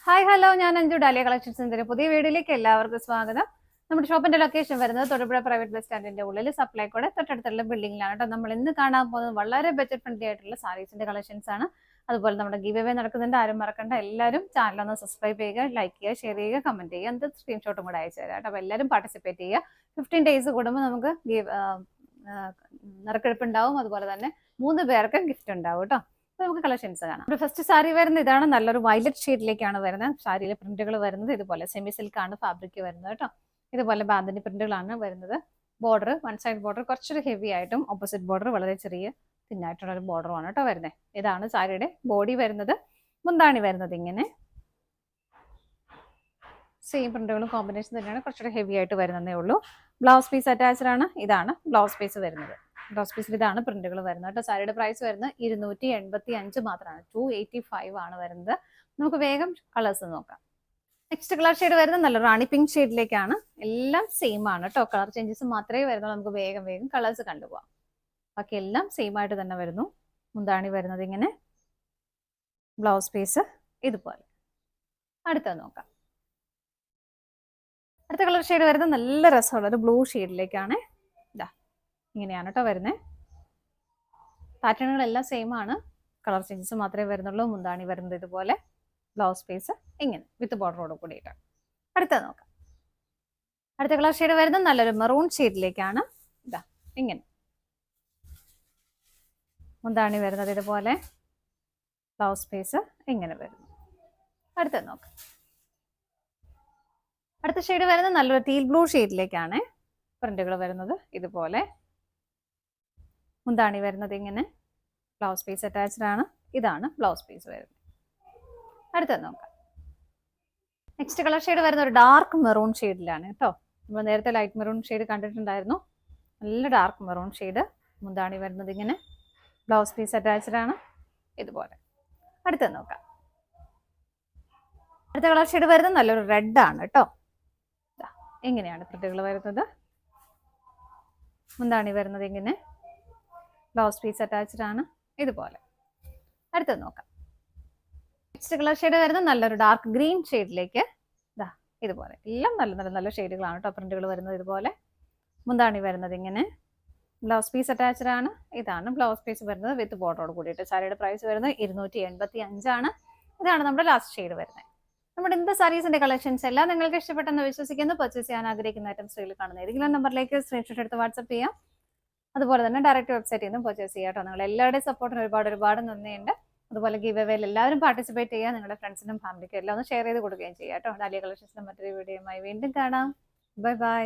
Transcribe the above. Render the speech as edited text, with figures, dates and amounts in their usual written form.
Hi hello, ഞാൻ Anju, dahlia കളക്ഷൻസിന്റെ പുതിയ വീഡിയോയിലേക്ക് എല്ലാവർക്കും സ്വാഗതം. നമ്മുടെ ഷോപ്പിന്റെ ലൊക്കേഷൻ വരുന്നത് തൊടുപുഴ പ്രൈവറ്റ് ബസ് സ്റ്റാൻഡിന്റെ ഉള്ളിൽ സപ്ലൈക്കോടെ തൊട്ടടുത്തുള്ള ബിൽഡിംഗിലാണ് കേട്ടോ. നമ്മൾ ഇന്ന് കാണാൻ പോകുന്നത് വളരെ ബഡ്ജറ്റ് ഫ്രണ്ട്ലി ആയിട്ടുള്ള സാരീസിന്റെ കളക്ഷൻസ് ആണ്. അതുപോലെ നമ്മുടെ ഗിവ് അവേ നടക്കുന്നുണ്ട്, ആരും മറക്കണ്ട. എല്ലാവരും ചാനൽ ഒന്ന് സബ്സ്ക്രൈബ് ചെയ്യുക, ലൈക്ക് ചെയ്യുക, ഷെയർ ചെയ്യുക, കമന്റ് ചെയ്യുക, എന്ത് സ്ക്രീൻഷോട്ടും കൂടെ അയച്ചു തരാം കേട്ടോ. അപ്പോൾ എല്ലാവരും പാർട്ടിസിപ്പേറ്റ് ചെയ്യുക. 15 ഡേയ്സ് കൂടുമ്പോൾ നമുക്ക് നറുക്കെടുപ്പ് ഉണ്ടാവും. അതുപോലെ തന്നെ 3 പേർക്ക് ഗിഫ്റ്റ് ഉണ്ടാവും കേട്ടോ. നമുക്ക് കളക്ഷൻസ് കാണാം. ഒരു ഫസ്റ്റ് സാരി വരുന്നത് ഇതാണ്. നല്ലൊരു വയലറ്റ് ഷെയ്ഡിലേക്കാണ് വരുന്നത്. സാരിയിലെ പ്രിന്റുകൾ വരുന്നത് ഇതുപോലെ സെമി സിൽക്ക് ആണ് ഫാബ്രിക് വരുന്നത് കേട്ടോ. ഇതുപോലെ ബാന്തിന്റെ പ്രിന്റുകളാണ് വരുന്നത്. ബോർഡർ വൺ സൈഡ് ബോർഡർ കുറച്ചൊരു ഹെവി ആയിട്ടും ഓപ്പോസിറ്റ് ബോർഡർ വളരെ ചെറിയ തിന്നായിട്ടുള്ള ഒരു ബോർഡറുമാണ് കേട്ടോ വരുന്നത്. ഇതാണ് സാരിയുടെ ബോഡി വരുന്നത്. മുന്താണി വരുന്നത് ഇങ്ങനെ സെയിം പ്രിന്റുകളും കോമ്പിനേഷൻ തന്നെയാണ്, കുറച്ചുകൂടെ ഹെവി ആയിട്ട് വരുന്നതേ ഉള്ളൂ. ബ്ലൗസ് പീസ് അറ്റാച്ച്ഡ് ആണ്. ഇതാണ് ബ്ലൗസ് പീസ് വരുന്നത്. ബ്ലൗസ് പീസിൽ ഇതാണ് പ്രിന്റുകൾ വരുന്നത് കേട്ടോ. സാരിയുടെ പ്രൈസ് വരുന്നത് 285 മാത്രമാണ്. 285 ആണ് വരുന്നത്. നമുക്ക് വേഗം കളേഴ്സ് നോക്കാം. നെക്സ്റ്റ് കളർ ഷെയ്ഡ് വരുന്നത് നല്ല റാണി പിങ്ക് ഷെയ്ഡിലേക്കാണ്. എല്ലാം സെയിം ആണ് കേട്ടോ. കളർ ചേഞ്ചസ് മാത്രമേ വരുന്നുള്ളൂ. നമുക്ക് വേഗം കളേഴ്സ് കണ്ടുപോകാം. ബാക്കി എല്ലാം സെയിം ആയിട്ട് തന്നെ വരുന്നു. മുന്താണി വരുന്നത് ഇങ്ങനെ, ബ്ലൗസ് പീസ് ഇതുപോലെ. അടുത്തത് നോക്കാം. അടുത്ത കളർ ഷെയ്ഡ് വരുന്നത് നല്ല രസമുള്ള ഒരു ബ്ലൂ ഷെയ്ഡിലേക്കാണ്. ഇതാ ഇങ്ങനെയാണ് കേട്ടോ വരുന്നത്. പാറ്റേണുകളെല്ലാം സെയിം ആണ്, കളർ ചേഞ്ചസ് മാത്രമേ വരുന്നുള്ളൂ. മുന്താണി വരുന്നത് ഇതുപോലെ, ബ്ലൗസ് പീസ് ഇങ്ങനെ വിത്ത് ബോർഡറോട് കൂടിയിട്ട്. അടുത്തത് നോക്കാം. അടുത്ത കളർ ഷെയ്ഡ് വരുന്നത് നല്ലൊരു മെറൂൺ ഷെയ്ഡിലേക്കാണ്. ഇതാ ഇങ്ങനെ മുന്താണി വരുന്നത് ഇതുപോലെ, ബ്ലൗസ് പീസ് ഇങ്ങനെ വരുന്നു. അടുത്തത് നോക്കാം. അടുത്ത ഷെയ്ഡ് വരുന്നത് നല്ലൊരു ടീൽ ബ്ലൂ ഷെയ്ഡിലേക്കാണ്. പ്രിന്റുകൾ വരുന്നത് ഇതുപോലെ, മുന്താണി വരുന്നത് ഇങ്ങനെ, ബ്ലൗസ് പീസ് അറ്റാച്ച്ഡ് ആണ്. ഇതാണ് ബ്ലൗസ് പീസ് വരുന്നത്. അടുത്തത് നോക്കാം. നെക്സ്റ്റ് കളർ ഷെയ്ഡ് വരുന്ന ഒരു ഡാർക്ക് മെറൂൺ ഷെയ്ഡിലാണ് കേട്ടോ. നമ്മൾ നേരത്തെ ലൈറ്റ് മെറൂൺ ഷെയ്ഡ് കണ്ടിട്ടുണ്ടായിരുന്നു. നല്ല ഡാർക്ക് മെറൂൺ ഷെയ്ഡ്. മുന്താണി വരുന്നത് ഇങ്ങനെ, ബ്ലൗസ് പീസ് അറ്റാച്ച്ഡ് ആണ് ഇതുപോലെ. അടുത്തത് നോക്കാം. അടുത്ത കളർ ഷെയ്ഡ് വരുന്നത് നല്ലൊരു റെഡ് ആണ് കേട്ടോ. എങ്ങനെയാണ് പ്രിന്റുകൾ വരുന്നത്. മുന്താണി വരുന്നത് ഇങ്ങനെ, ബ്ലൗസ് പീസ് അറ്റാച്ച്ഡ് ആണ് ഇതുപോലെ. അടുത്തത് നോക്കാം. നെക്സ്റ്റ് കളർ ഷെയ്ഡ് വരുന്നത് നല്ലൊരു ഡാർക്ക് ഗ്രീൻ ഷെയ്ഡിലേക്ക്. ഇതാ ഇതുപോലെ എല്ലാം നല്ല നല്ല നല്ല ഷെയ്ഡുകളാണ് കേട്ടോ. പ്രിന്റുകൾ വരുന്നത് ഇതുപോലെ, മുന്താണി വരുന്നത് ഇങ്ങനെ, ബ്ലൗസ് പീസ് അറ്റാച്ച്ഡ് ആണ്. ഇതാണ് ബ്ലൗസ് പീസ് വരുന്നത് വിത്ത് ബോർഡറോട് കൂടിയിട്ട്. സാരിയുടെ പ്രൈസ് വരുന്നത് 285 ആണ്. ഇതാണ് നമ്മുടെ ലാസ്റ്റ് ഷെയ്ഡ് വരുന്നത്. നമ്മുടെ ഇന്നത്തെ സാരീസിന്റെ കളക്ഷൻസ് എല്ലാം നിങ്ങൾക്ക് ഇഷ്ടപ്പെട്ടെന്ന് വിശ്വസിക്കുന്നു. പർച്ചേസ് ചെയ്യാൻ ആഗ്രഹിക്കുന്ന ഐറ്റംസ് സ്ക്രീനിൽ കാണുന്ന ഏതെങ്കിലും നമ്പറിലേക്ക് സ്ക്രീൻഷോട്ട് എടുത്ത് വാട്സ്ആപ്പ് ചെയ്യാം. അതുപോലെ തന്നെ ഡയറക്റ്റ് വെബ്സൈറ്റിൽ നിന്നും പർച്ചേസ് ചെയ്യാം കേട്ടോ. നിങ്ങൾ എല്ലാവരുടെയും സപ്പോർട്ടിന് ഒരുപാട് നന്ദിയുണ്ട്. അതുപോലെ ഗിവ് അവേയിൽ എല്ലാവരും പാർട്ടിസിപ്പേറ്റ് ചെയ്യുക. നിങ്ങളുടെ ഫ്രണ്ട്സിനും ഫാമിലിക്കും എല്ലാം ഒന്ന് ഷെയർ ചെയ്ത് കൊടുക്കുകയും ചെയ്യാം കേട്ടോ. ഡാലിയ കളക്ഷൻസിന്റെ മറ്റൊരു വീഡിയോയുമായി വീണ്ടും കാണാം. Bye bye.